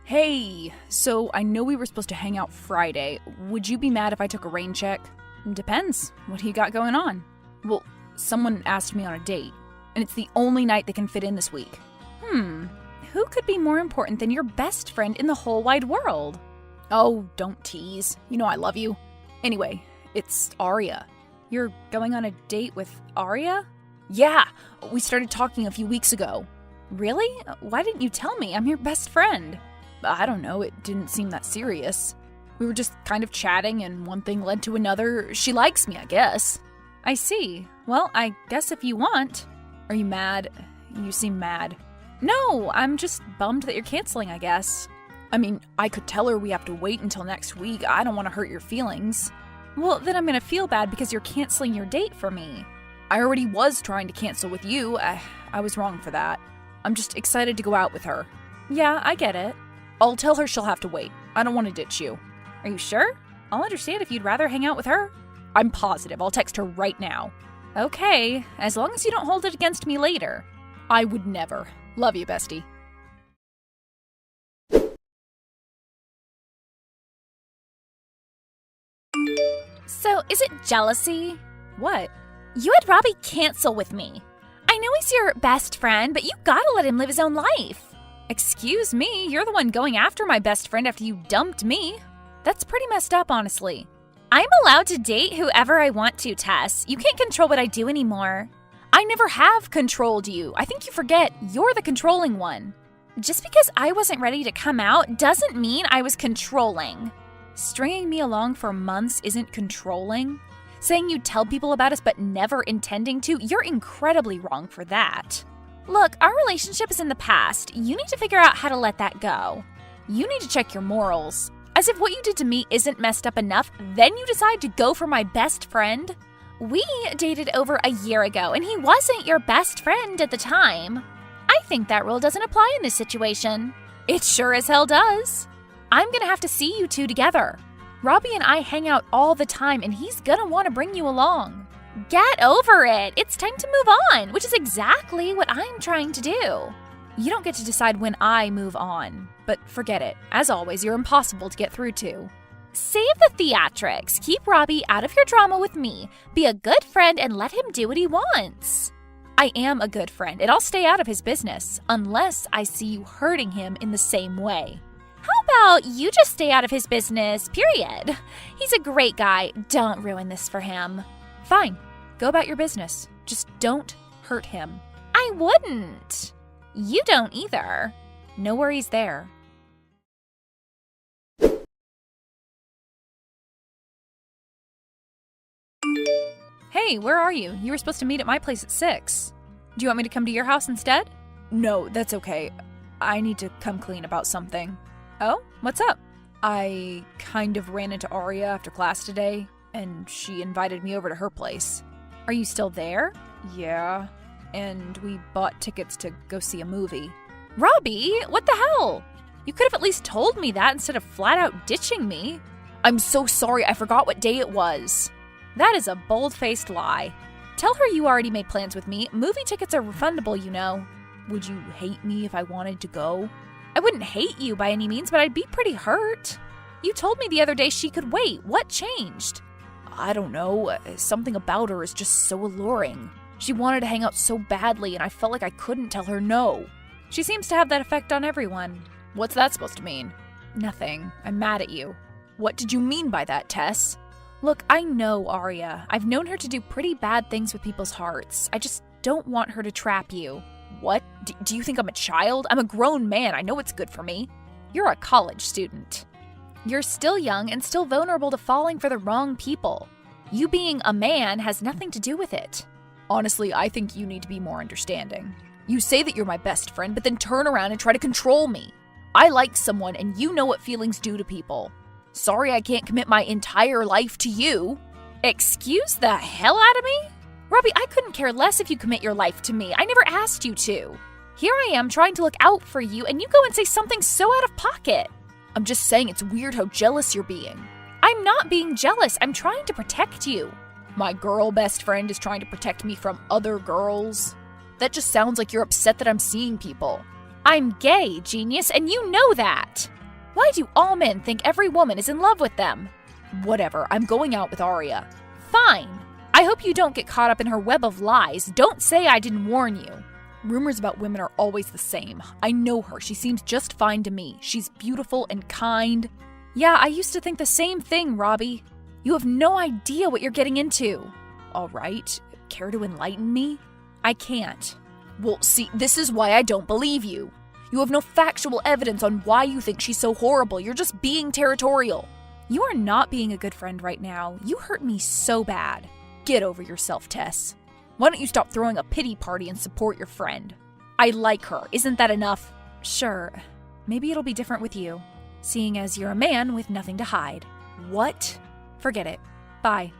Hey, so I know we were supposed to hang out Friday. Would you be mad if I took a rain check? Depends. What do you got going on? Well, someone asked me on a date, and it's the only night they can fit in this week. Who could be more important than your best friend in the whole wide world? Oh, don't tease. You know I love you. Anyway, it's Aria. You're going on a date with Aria? Yeah, we started talking a few weeks ago. Really? Why didn't you tell me? I'm your best friend. I don't know, it didn't seem that serious. We were just kind of chatting and one thing led to another. She likes me, I guess. I see. Well, I guess if you want. Are you mad? You seem mad. No, I'm just bummed that you're canceling, I guess. I mean, I could tell her we have to wait until next week. I don't want to hurt your feelings. Well, then I'm gonna feel bad because you're canceling your date for me. I already was trying to cancel with you. I was wrong for that. I'm just excited to go out with her. Yeah, I get it. I'll tell her she'll have to wait. I don't want to ditch you. Are you sure? I'll understand if you'd rather hang out with her. I'm positive. I'll text her right now. Okay, as long as you don't hold it against me later. I would never. Love you, bestie. So, is it jealousy? What? You had Robbie cancel with me. I know he's your best friend, but you gotta let him live his own life. Excuse me, you're the one going after my best friend after you dumped me. That's pretty messed up, honestly. I'm allowed to date whoever I want to, Tess. You can't control what I do anymore. I never have controlled you. I think you forget you're the controlling one. Just because I wasn't ready to come out doesn't mean I was controlling. Stringing me along for months isn't controlling. Saying you'd tell people about us but never intending to, you're incredibly wrong for that. Look, our relationship is in the past. You need to figure out how to let that go. You need to check your morals. As if what you did to me isn't messed up enough, then you decide to go for my best friend? We dated over a year ago, and he wasn't your best friend at the time. I think that rule doesn't apply in this situation. It sure as hell does. I'm gonna have to see you two together. Robbie and I hang out all the time, and he's gonna want to bring you along. Get over it. It's time to move on, which is exactly what I'm trying to do. You don't get to decide when I move on, but forget it. As always, you're impossible to get through to. Save the theatrics. Keep Robbie out of your drama with me. Be a good friend and let him do what he wants. I am a good friend, and I'll stay out of his business, unless I see you hurting him in the same way. How about you just stay out of his business, period? He's a great guy. Don't ruin this for him. Fine. Go about your business. Just don't hurt him. I wouldn't. You don't either. No worries there. Hey, where are you? You were supposed to meet at my place at 6. Do you want me to come to your house instead? No, that's okay. I need to come clean about something. Oh, what's up? I kind of ran into Aria after class today, and she invited me over to her place. Are you still there? Yeah. And we bought tickets to go see a movie. Robbie, what the hell? You could have at least told me that instead of flat out ditching me. I'm so sorry, I forgot what day it was. That is a bold-faced lie. Tell her you already made plans with me. Movie tickets are refundable, you know. Would you hate me if I wanted to go? I wouldn't hate you by any means, but I'd be pretty hurt. You told me the other day she could wait. What changed? I don't know. Something about her is just so alluring. She wanted to hang out so badly, and I felt like I couldn't tell her no. She seems to have that effect on everyone. What's that supposed to mean? Nothing. I'm mad at you. What did you mean by that, Tess? Look, I know Aria. I've known her to do pretty bad things with people's hearts. I just don't want her to trap you. What? Do you think I'm a child? I'm a grown man. I know what's good for me. You're a college student. You're still young and still vulnerable to falling for the wrong people. You being a man has nothing to do with it. Honestly, I think you need to be more understanding. You say that you're my best friend, but then turn around and try to control me. I like someone, and you know what feelings do to people. Sorry I can't commit my entire life to you. Excuse the hell out of me? Robbie, I couldn't care less if you commit your life to me. I never asked you to. Here I am trying to look out for you, and you go and say something so out of pocket. I'm just saying it's weird how jealous you're being. I'm not being jealous. I'm trying to protect you. My girl best friend is trying to protect me from other girls. That just sounds like you're upset that I'm seeing people. I'm gay, genius, and you know that. Why do all men think every woman is in love with them? Whatever, I'm going out with Aria. Fine. I hope you don't get caught up in her web of lies. Don't say I didn't warn you. Rumors about women are always the same. I know her. She seems just fine to me. She's beautiful and kind. Yeah, I used to think the same thing, Robbie. You have no idea what you're getting into. All right. Care to enlighten me? I can't. Well, see, this is why I don't believe you. You have no factual evidence on why you think she's so horrible. You're just being territorial. You are not being a good friend right now. You hurt me so bad. Get over yourself, Tess. Why don't you stop throwing a pity party and support your friend? I like her. Isn't that enough? Sure. Maybe it'll be different with you, seeing as you're a man with nothing to hide. What? Forget it. Bye.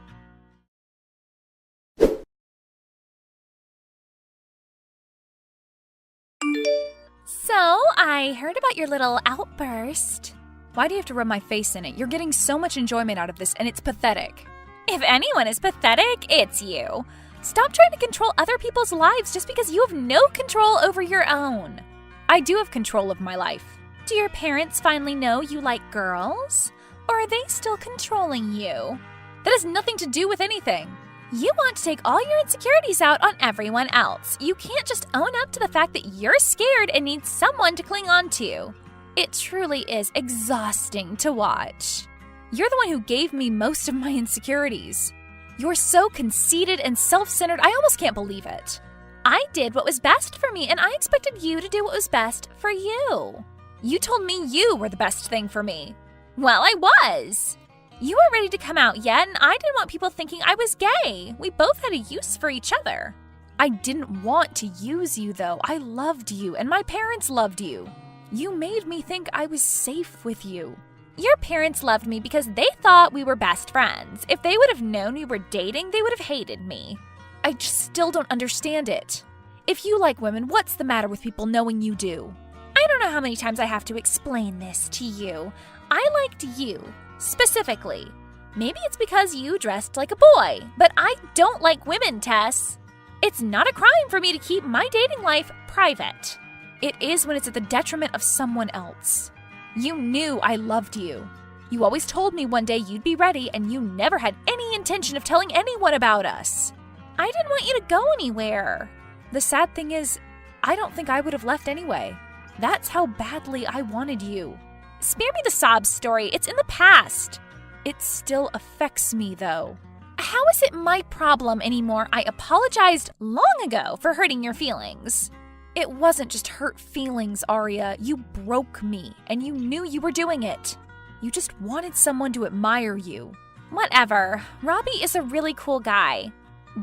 So, I heard about your little outburst. Why do you have to rub my face in it? You're getting so much enjoyment out of this, and it's pathetic. If anyone is pathetic, it's you. Stop trying to control other people's lives just because you have no control over your own. I do have control of my life. Do your parents finally know you like girls? Or are they still controlling you? That has nothing to do with anything. You want to take all your insecurities out on everyone else. You can't just own up to the fact that you're scared and need someone to cling on to. It truly is exhausting to watch. You're the one who gave me most of my insecurities. You're so conceited and self-centered, I almost can't believe it. I did what was best for me, and I expected you to do what was best for you. You told me you were the best thing for me. Well, I was. You weren't ready to come out yet, and I didn't want people thinking I was gay. We both had a use for each other. I didn't want to use you, though. I loved you, and my parents loved you. You made me think I was safe with you. Your parents loved me because they thought we were best friends. If they would have known we were dating, they would have hated me. I just still don't understand it. If you like women, what's the matter with people knowing you do? I don't know how many times I have to explain this to you. I liked you, specifically. Maybe it's because you dressed like a boy, but I don't like women, Tess. It's not a crime for me to keep my dating life private. It is when it's at the detriment of someone else. You knew I loved you. You always told me one day you'd be ready, and you never had any intention of telling anyone about us. I didn't want you to go anywhere. The sad thing is, I don't think I would have left anyway. That's how badly I wanted you. Spare me the sob story. It's in the past. It still affects me, though. How is it my problem anymore? I apologized long ago for hurting your feelings. It wasn't just hurt feelings, Aria. You broke me, and you knew you were doing it. You just wanted someone to admire you. Whatever. Robbie is a really cool guy.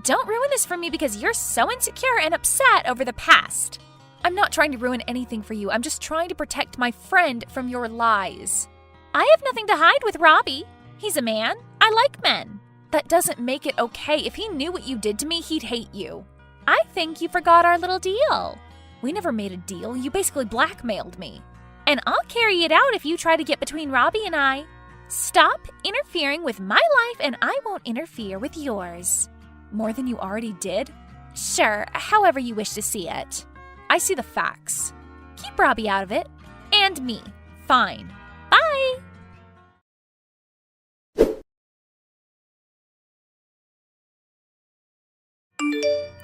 Don't ruin this for me because you're so insecure and upset over the past. I'm not trying to ruin anything for you. I'm just trying to protect my friend from your lies. I have nothing to hide with Robbie. He's a man. I like men. That doesn't make it okay. If he knew what you did to me, he'd hate you. I think you forgot our little deal. We never made a deal. You basically blackmailed me. And I'll carry it out if you try to get between Robbie and I. Stop interfering with my life and I won't interfere with yours. More than you already did? Sure, however you wish to see it. I see the facts. Keep Robbie out of it. And me. Fine. Bye!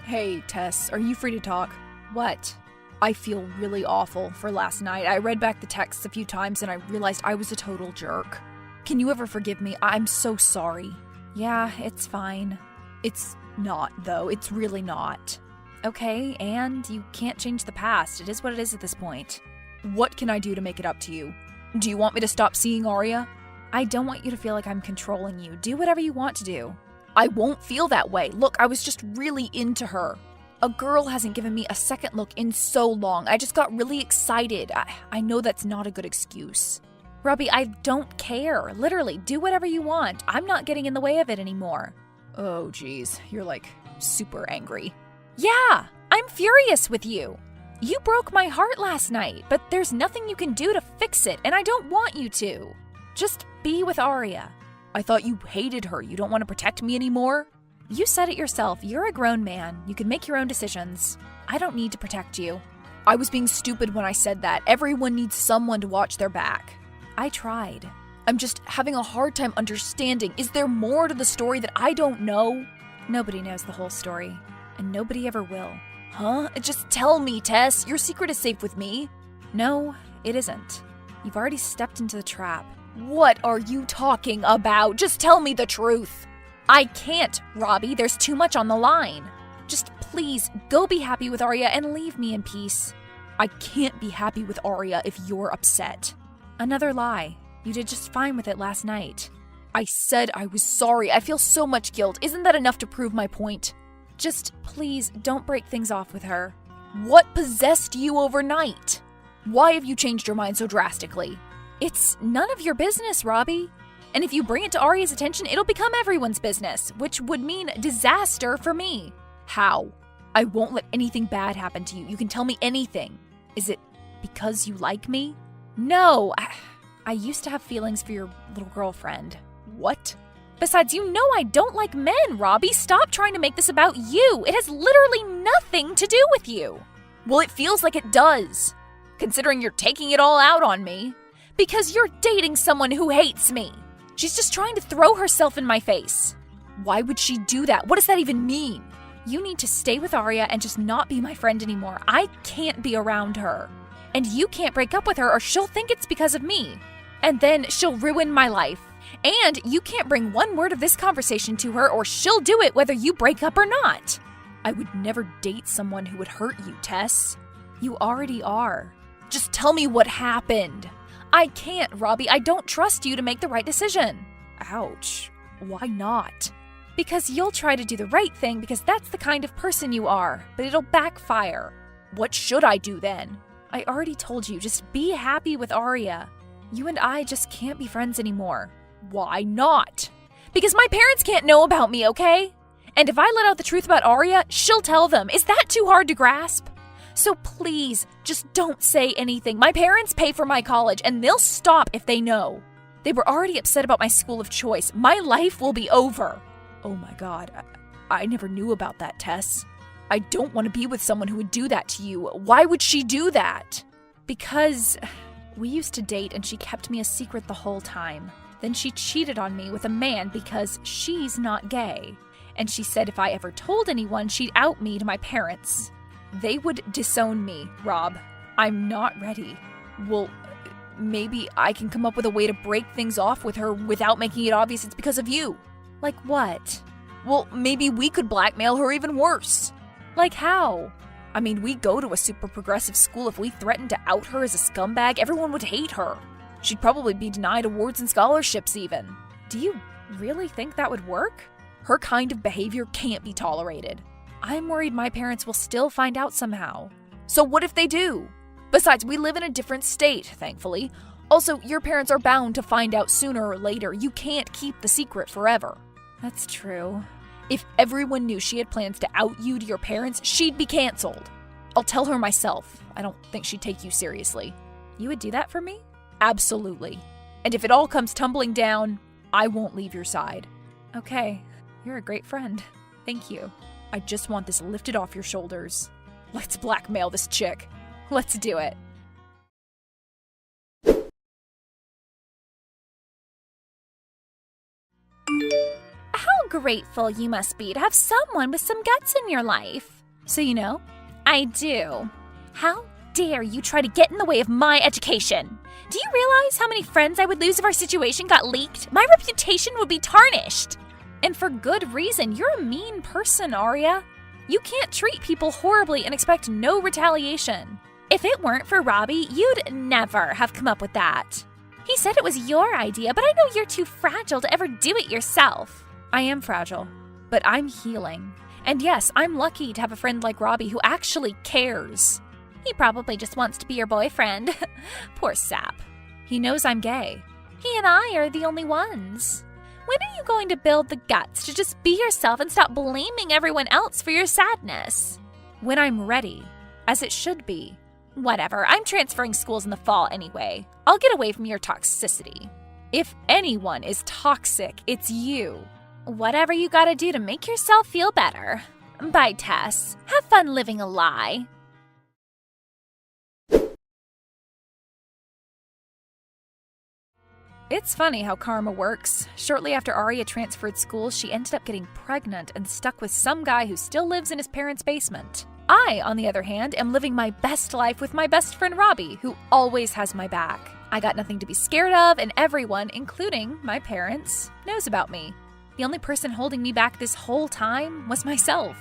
Hey, Tess, are you free to talk? What? I feel really awful for last night. I read back the texts a few times and I realized I was a total jerk. Can you ever forgive me? I'm so sorry. Yeah, it's fine. It's not, though. It's really not. Okay, and you can't change the past. It is what it is at this point. What can I do to make it up to you? Do you want me to stop seeing Aria? I don't want you to feel like I'm controlling you. Do whatever you want to do. I won't feel that way. Look, I was just really into her. A girl hasn't given me a second look in so long. I just got really excited. I know that's not a good excuse. Robbie, I don't care. Literally, do whatever you want. I'm not getting in the way of it anymore. Oh, geez. You're like super angry. Yeah, I'm furious with you. You broke my heart last night, but there's nothing you can do to fix it, and I don't want you to. Just be with Aria. I thought you hated her. You don't want to protect me anymore? You said it yourself. You're a grown man. You can make your own decisions. I don't need to protect you. I was being stupid when I said that. Everyone needs someone to watch their back. I tried. I'm just having a hard time understanding. Is there more to the story that I don't know? Nobody knows the whole story, and nobody ever will. Huh? Just tell me, Tess. Your secret is safe with me. No, it isn't. You've already stepped into the trap. What are you talking about? Just tell me the truth. I can't, Robbie. There's too much on the line. Just please, go be happy with Arya and leave me in peace. I can't be happy with Arya if you're upset. Another lie. You did just fine with it last night. I said I was sorry. I feel so much guilt. Isn't that enough to prove my point? Just please don't break things off with her. What possessed you overnight? Why have you changed your mind so drastically? It's none of your business, Robbie. And if you bring it to Arya's attention, it'll become everyone's business, which would mean disaster for me. How? I won't let anything bad happen to you. You can tell me anything. Is it because you like me? No, I used to have feelings for your little girlfriend. What? Besides, you know I don't like men, Robbie. Stop trying to make this about you. It has literally nothing to do with you. Well, it feels like it does, considering you're taking it all out on me. Because you're dating someone who hates me. She's just trying to throw herself in my face. Why would she do that? What does that even mean? You need to stay with Arya and just not be my friend anymore. I can't be around her. And you can't break up with her or she'll think it's because of me. And then she'll ruin my life. And you can't bring one word of this conversation to her or she'll do it whether you break up or not. I would never date someone who would hurt you, Tess. You already are. Just tell me what happened. I can't, Robbie. I don't trust you to make the right decision. Ouch. Why not? Because you'll try to do the right thing because that's the kind of person you are, but it'll backfire. What should I do then? I already told you, just be happy with Arya. You and I just can't be friends anymore. Why not? Because my parents can't know about me, okay? And if I let out the truth about Arya, she'll tell them. Is that too hard to grasp? So please, just don't say anything. My parents pay for my college, and they'll stop if they know. They were already upset about my school of choice. My life will be over. Oh my God, I never knew about that, Tess. I don't want to be with someone who would do that to you. Why would she do that? Because we used to date and she kept me a secret the whole time. Then she cheated on me with a man because she's not gay. And she said if I ever told anyone, she'd out me to my parents. They would disown me, Rob. I'm not ready. Well, maybe I can come up with a way to break things off with her without making it obvious it's because of you. Like what? Well, maybe we could blackmail her even worse. Like how? I mean, we go to a super progressive school. If we threatened to out her as a scumbag, everyone would hate her. She'd probably be denied awards and scholarships even. Do you really think that would work? Her kind of behavior can't be tolerated. I'm worried my parents will still find out somehow. So what if they do? Besides, we live in a different state, thankfully. Also, your parents are bound to find out sooner or later. You can't keep the secret forever. That's true. If everyone knew she had plans to out you to your parents, she'd be canceled. I'll tell her myself. I don't think she'd take you seriously. You would do that for me? Absolutely. And if it all comes tumbling down, I won't leave your side. Okay, you're a great friend. Thank you. I just want this lifted off your shoulders. Let's blackmail this chick. Let's do it. How grateful you must be to have someone with some guts in your life. So you know? I do. How dare you try to get in the way of my education? Do you realize how many friends I would lose if our situation got leaked? My reputation would be tarnished. And for good reason. You're a mean person, Arya. You can't treat people horribly and expect no retaliation. If it weren't for Robbie, you'd never have come up with that. He said it was your idea, but I know you're too fragile to ever do it yourself. I am fragile, but I'm healing. And yes, I'm lucky to have a friend like Robbie who actually cares. He probably just wants to be your boyfriend. Poor sap. He knows I'm gay. He and I are the only ones. When are you going to build the guts to just be yourself and stop blaming everyone else for your sadness? When I'm ready, as it should be. Whatever, I'm transferring schools in the fall anyway. I'll get away from your toxicity. If anyone is toxic, it's you. Whatever you gotta do to make yourself feel better. Bye, Tess. Have fun living a lie. It's funny how karma works. Shortly after Arya transferred schools, she ended up getting pregnant and stuck with some guy who still lives in his parents' basement. I, on the other hand, am living my best life with my best friend Robbie, who always has my back. I got nothing to be scared of, and everyone, including my parents, knows about me. The only person holding me back this whole time was myself.